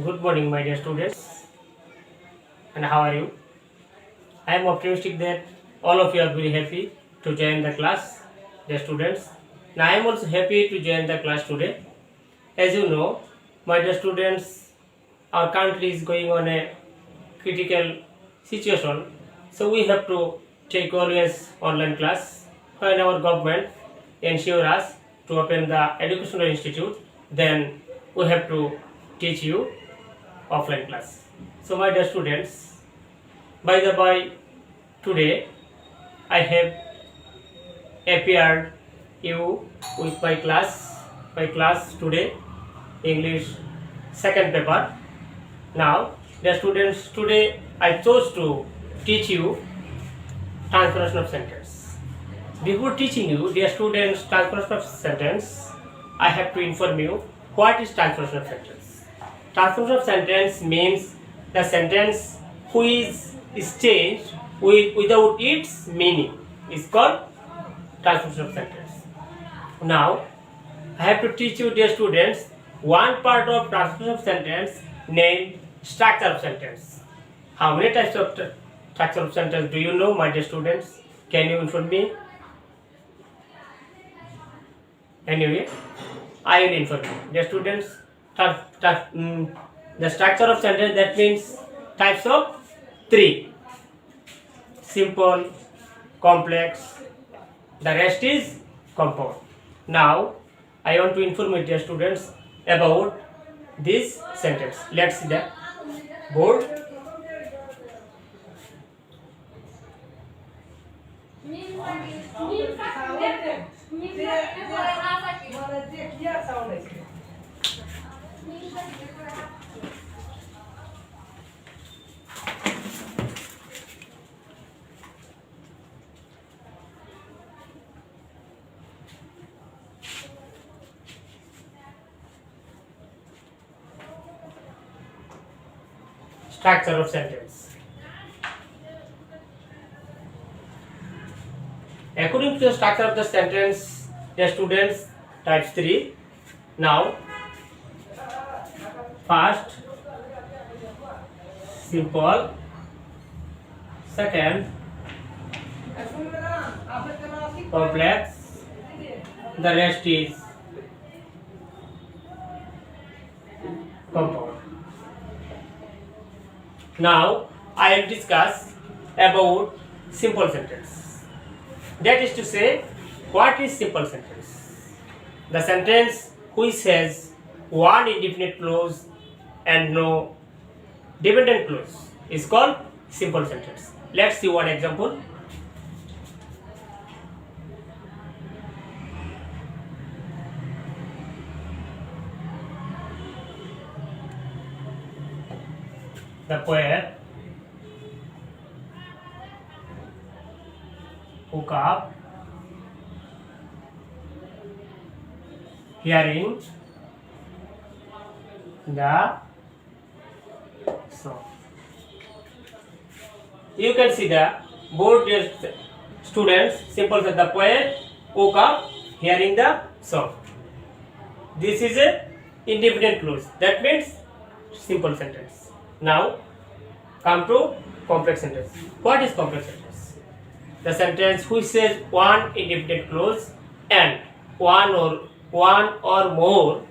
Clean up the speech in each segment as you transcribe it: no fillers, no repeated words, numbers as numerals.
Good morning, my dear students, and how are you? I am optimistic that all of you are very happy to join the class, dear students. Now, I am also happy to join the class today. As you know, my dear students, our country is going on a critical situation, so we have to take always online class. When our government ensure us to open the educational institute, then we have to teach you offline class. So my dear students, by the by, today I have appeared you with my class today, English second paper. Now, dear students, today I chose to teach you transformation of sentence. Before teaching you, dear students, transformation of sentence, I have to inform you what is transformation of sentence. Transformation of sentence means the sentence which is changed without its meaning is called transformation of sentence. Now, I have to teach you, dear students, one part of transformation of sentence named structure of sentence. How many types of structure of sentence do you know, my dear students? Can you inform me? Anyway, I will inform you. Dear students, the structure of sentence, that means types of three: simple, complex, the rest is compound. Now, I want to inform you, dear students, about this sentence. Let's see the board. Structure of sentence. According to the structure of the sentence, the students, types 3. Now, first, simple. Second, complex. The rest is compound. Now, I will discuss about simple sentence. That is to say, what is simple sentence? The sentence which has one indefinite clause and no dependent clause is called simple sentence. Let's see one example. The poet woke up hearing the song. You can see the board, dear students. Simple that the poet woke up hearing the song. This is a indefinite clause. That means simple sentence. Now, come to complex sentence. What is complex sentence? The sentence which says one indefinite clause and one or more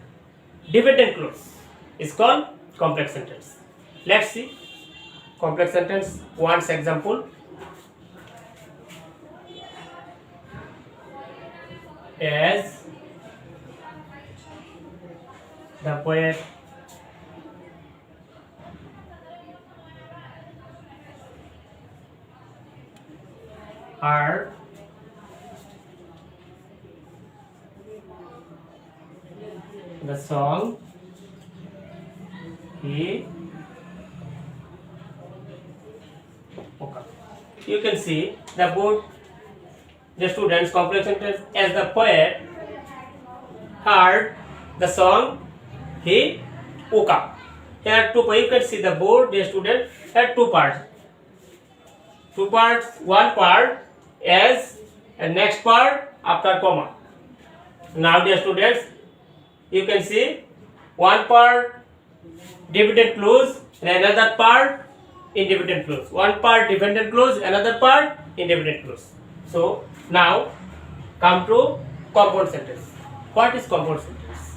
dependent clause is called complex sentence. Let's see complex sentence. One example. As the poet heard the song, he woke up. You can see the board, the students, complex sentence. As the poet heard the song, he woke up. Here two, you can see the board, the student had two parts. Two parts, one part as and next part after comma. Now dear students, you can see one part dependent clause, and another part independent clause. One part dependent clause, another part independent clause. So now come to compound sentence. What is compound sentence?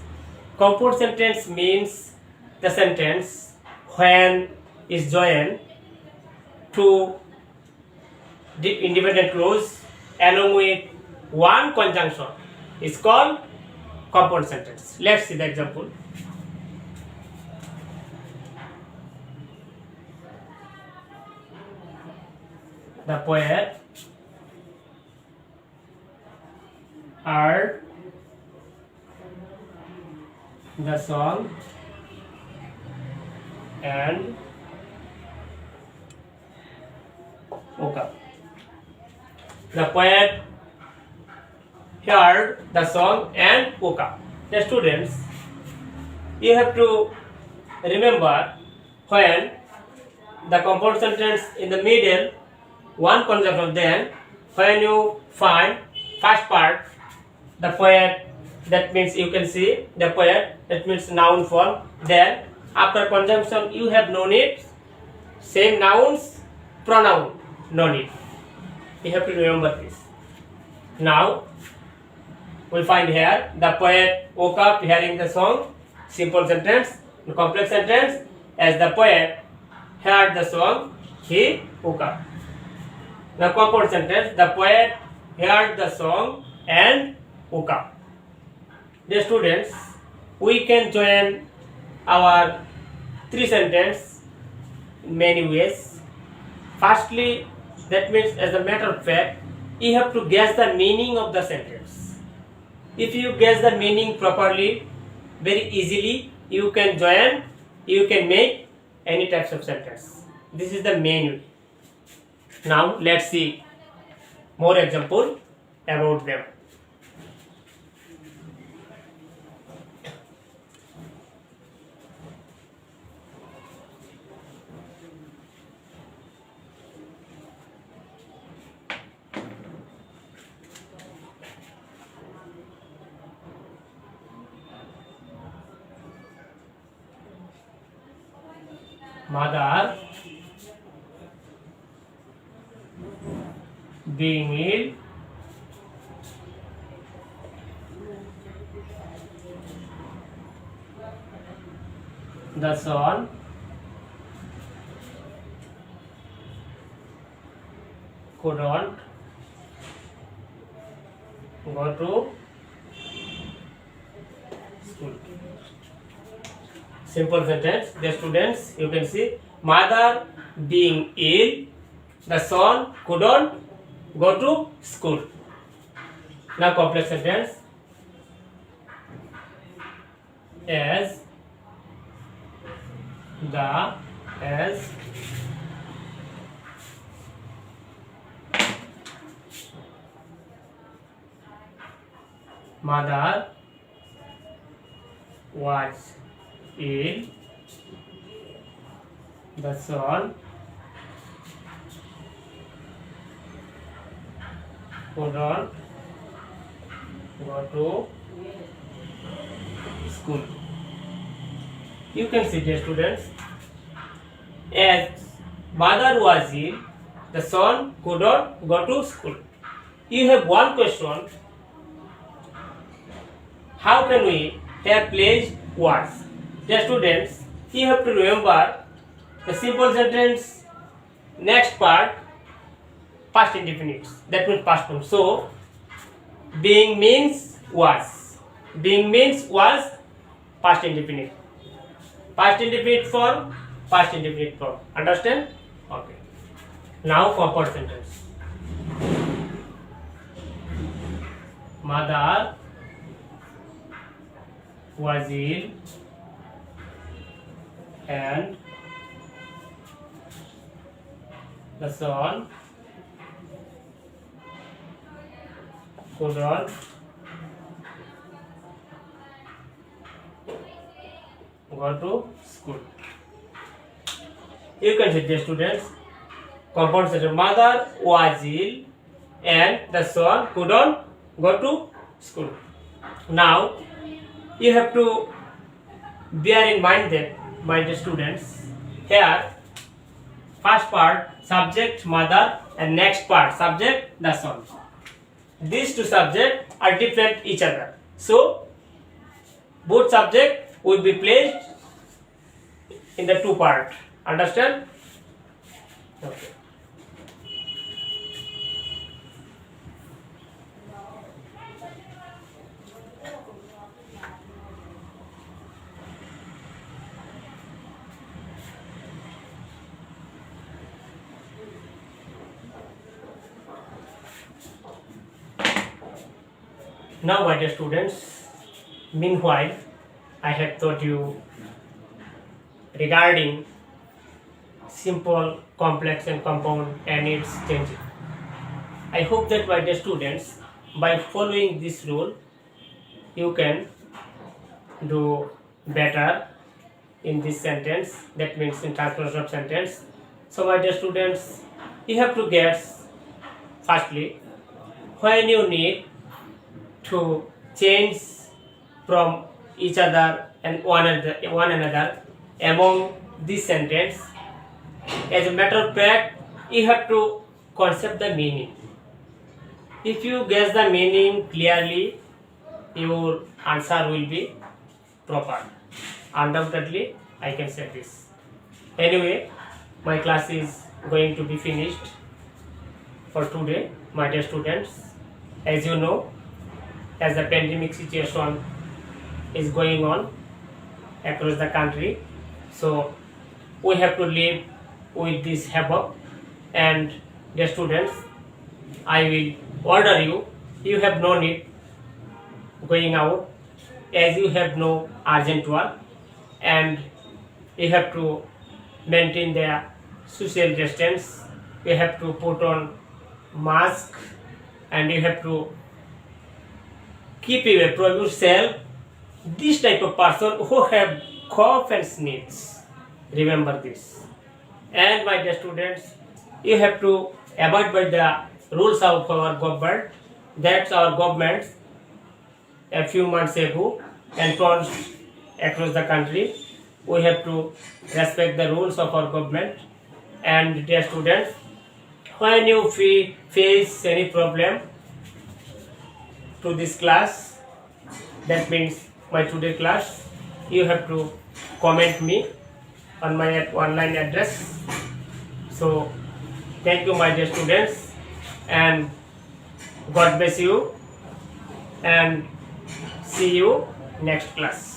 Compound sentence means the sentence when is joined to independent clause along with one conjunction is called compound sentence. Let's see the example. The poet heard the song and woke up. The poet heard the song and woke up. The students, you have to remember when the compound sentence in the middle, one conjunction, then when you find first part, the poet, that means you can see the poet, that means noun form, then after conjunction you have no need, same nouns, pronoun, no need. You have to remember this. Now we find here the poet woke up hearing the song, simple sentence. The complex sentence, as the poet heard the song, he woke up. The compound sentence, the poet heard the song and woke up. The students, we can join our three sentences in many ways. Firstly, that means as a matter of fact, you have to guess the meaning of the sentence. If you guess the meaning properly, very easily, you can join, you can make any types of sentence. This is the main way. Now let's see more example about them. Mother being ill, the son couldn't go to school. Simple sentence. The students, you can see, mother being ill, the son couldn't go to school. Now complex sentence. As mother was ill, the son couldn't go to school. You can see, dear students, as mother was ill, the son couldn't go to school. You have one question. How can we here place words? Dear students, you have to remember the simple sentence next part past indefinite. That means past form. So being means was. Being means was past indefinite. Past indefinite form, past indefinite form. Understand? Okay. Now compound sentence. Mother was ill and the son couldn't go to school. You can see, the students, compound sentence. Mother was ill and the son couldn't go to school. Now you have to bear in mind that my dear students, here first part subject mother and next part subject the son. These two subjects are different each other, so both subjects will be placed in the two part. Understand? Okay. Now, my dear students, meanwhile, I have taught you regarding simple, complex, and compound and its changing. I hope that, my dear students, by following this rule, you can do better in this sentence. That means in transformation of sentence. So, my dear students, you have to guess firstly when you need to change from each other and one another among this sentence. As a matter of fact, you have to concept the meaning. If you guess the meaning clearly, your answer will be proper. Undoubtedly, I can say this. Anyway, my class is going to be finished for today, my dear students. As you know, as the pandemic situation is going on across the country, so we have to live with this havoc. And dear students, I will order you, you have no need going out, as you have no urgent work, and you have to maintain the social distance, you have to put on mask, and you have to keep away from yourself this type of person who have cough and sneeze. Remember this. And my dear students, you have to abide by the rules of our government. That's our government a few months ago enforced across the country. We have to respect the rules of our government. And dear students, when you face any problem to this class, that means my today class, you have to comment me on my online address. So thank you, my dear students, and God bless you, and see you next class.